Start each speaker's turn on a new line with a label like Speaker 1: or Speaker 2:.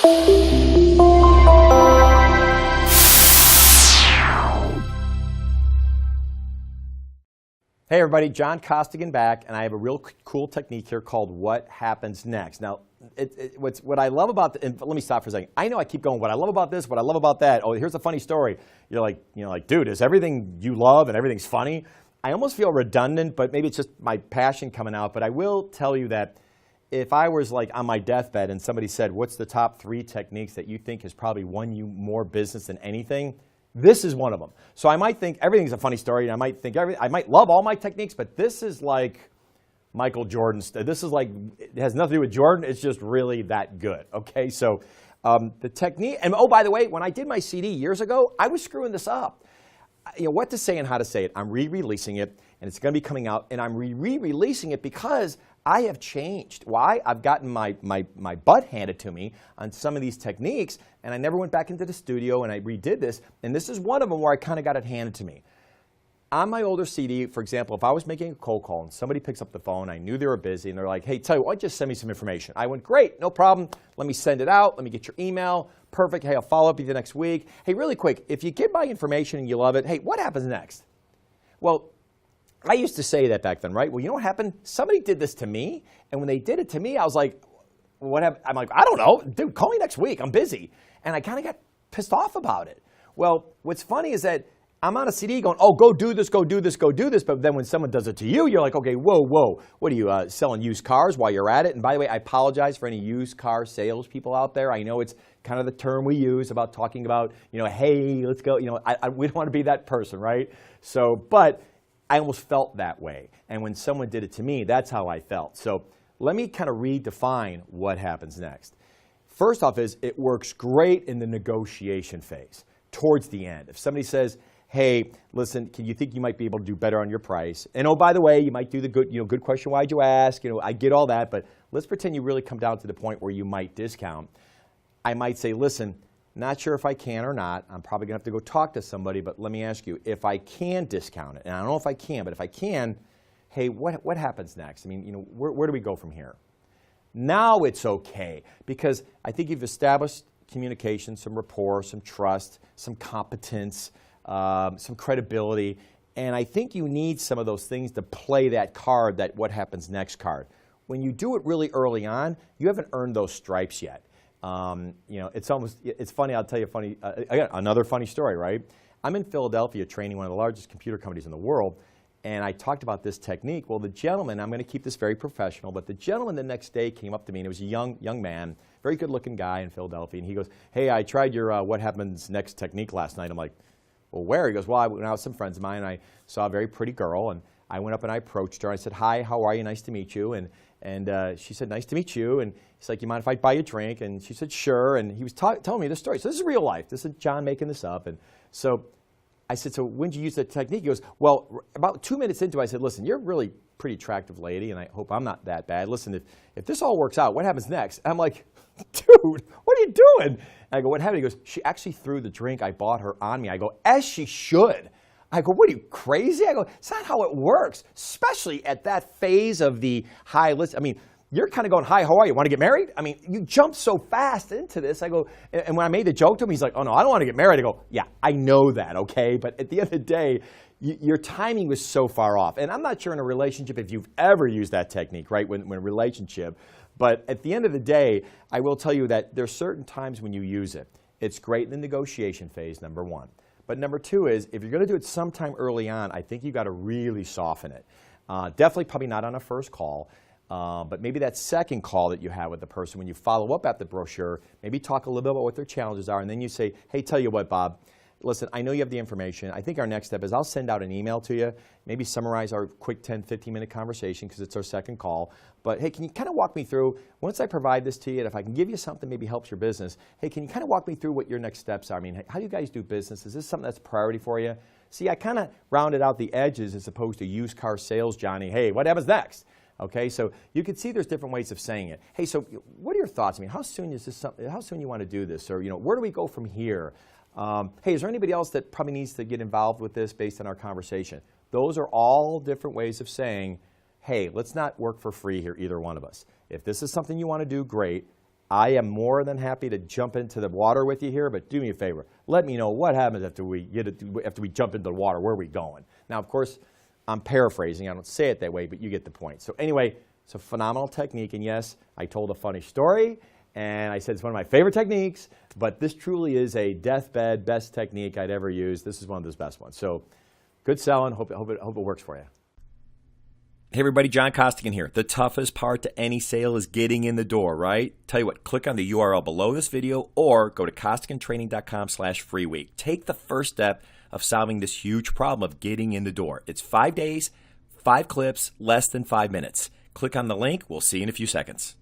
Speaker 1: Hey everybody, John Costigan back, and I have a real cool technique here called What Happens Next. Now, what I love about, and let me stop for a second. I know I keep going, what I love about this, what I love about that. Oh, here's a funny story. You're like, dude, is everything you love and everything's funny? I almost feel redundant, but maybe it's just my passion coming out. But I will tell you that if I was like on my deathbed and somebody said, what's the top 3 techniques that you think has probably won you more business than anything? This is one of them. So I might think everything's a funny story, and I might think I might love all my techniques, but this is like Michael Jordan's. This is like, it has nothing to do with Jordan. It's just really that good. Okay, so the technique, and oh, by the way, when I did my CD years ago, I was screwing this up. You know, what to say and how to say it. I'm re-releasing it, and it's going to be coming out, and I'm re-releasing it because I have changed. Why? I've gotten my butt handed to me on some of these techniques, and I never went back into the studio, and I redid this, and this is one of them where I kind of got it handed to me. On my older CD, for example, if I was making a cold call and somebody picks up the phone, I knew they were busy, and they're like, hey, tell you what, just send me some information. I went, great, no problem. Let me send it out. Let me get your email. Perfect. Hey, I'll follow up with you next week. Hey, really quick, if you get my information and you love it, hey, what happens next? Well, I used to say that back then, right? Well, you know what happened? Somebody did this to me, and when they did it to me, I was like, what happened? I'm like, I don't know. Dude, call me next week. I'm busy. And I kind of got pissed off about it. Well, what's funny is that I'm on a CD going, oh, go do this, go do this, go do this. But then when someone does it to you, you're like, okay, whoa, whoa. What are you, selling used cars while you're at it? And by the way, I apologize for any used car sales people out there. I know it's kind of the term we use about talking about, you know, hey, let's go. You know, we don't want to be that person, right? So, but I almost felt that way. And when someone did it to me, that's how I felt. So let me kind of redefine what happens next. First off is it works great in the negotiation phase, towards the end. If somebody says, hey, listen, you think you might be able to do better on your price? And oh, by the way, you might do the good, good question, why'd you ask? I get all that, but let's pretend you really come down to the point where you might discount. I might say, listen, not sure if I can or not. I'm probably going to have to go talk to somebody, but let me ask you, if I can discount it, and I don't know if I can, but if I can, hey, what happens next? I mean, where do we go from here? Now it's okay, because I think you've established communication, some rapport, some trust, some competence, some credibility, and I think you need some of those things to play that card, that what happens next card. When you do it really early on, you haven't earned those stripes yet. It's funny, I'll tell you again, another funny story, right? I'm in Philadelphia training one of the largest computer companies in the world, and I talked about this technique. Well, the gentleman, I'm going to keep this very professional, but the gentleman the next day came up to me, and it was a young man, very good-looking guy in Philadelphia, and he goes, hey, I tried your what happens next technique last night. I'm like, well, where? He goes, well, I went out with some friends of mine, and I saw a very pretty girl, and I went up and I approached her. I said, hi, how are you? Nice to meet you. And she said, nice to meet you. And he's like, you mind if I buy you a drink? And she said, sure. And he was telling me this story. So this is real life. This is John making this up. And so I said, so when did you use that technique? He goes, well, about 2 minutes into it, I said, listen, you're a really pretty attractive lady, and I hope I'm not that bad. Listen, if this all works out, what happens next? I'm like, dude, what are you doing? And I go, what happened? He goes, she actually threw the drink I bought her on me. I go, as she should. I go, what are you, crazy? I go, it's not how it works, especially at that phase of the high list. I mean, you're kind of going, hi, how are you? Want to get married? I mean, you jump so fast into this. I go, and when I made the joke to him, he's like, oh, no, I don't want to get married. I go, yeah, I know that, okay? But at the end of the day, your timing was so far off. And I'm not sure in a relationship if you've ever used that technique, right, when a relationship. But at the end of the day, I will tell you that there's certain times when you use it. It's great in the negotiation phase, number one. But number two is, if you're going to do it sometime early on, I think you've got to really soften it. Definitely probably not on a first call, but maybe that second call that you have with the person, when you follow up at the brochure, maybe talk a little bit about what their challenges are, and then you say, hey, tell you what, Bob, listen, I know you have the information. I think our next step is I'll send out an email to you, maybe summarize our quick 10, 15-minute conversation because it's our second call. But hey, can you kind of walk me through, once I provide this to you, and if I can give you something maybe helps your business, hey, can you kind of walk me through what your next steps are? I mean, how do you guys do business? Is this something that's a priority for you? See, I kind of rounded out the edges as opposed to used car sales, Johnny. Hey, what happens next? Okay, so you can see there's different ways of saying it. Hey, so what are your thoughts? I mean, how soon is this? How soon you want to do this? Or where do we go from here? Hey, is there anybody else that probably needs to get involved with this based on our conversation? Those are all different ways of saying, hey, let's not work for free here, either one of us. If this is something you want to do, great. I am more than happy to jump into the water with you here, but do me a favor. Let me know what happens after we jump into the water. Where are we going? Now, of course, I'm paraphrasing. I don't say it that way, but you get the point. So anyway, it's a phenomenal technique. And yes, I told a funny story, and I said it's one of my favorite techniques, but this truly is a deathbed best technique I'd ever used. This is one of those best ones. So good selling. Hope it works for you. Hey everybody, John Costigan here. The toughest part to any sale is getting in the door, right? Tell you what, click on the URL below this video or go to costigantraining.com/free week. Take the first step of solving this huge problem of getting in the door. It's 5 days, 5 clips, less than 5 minutes. Click on the link. We'll see you in a few seconds.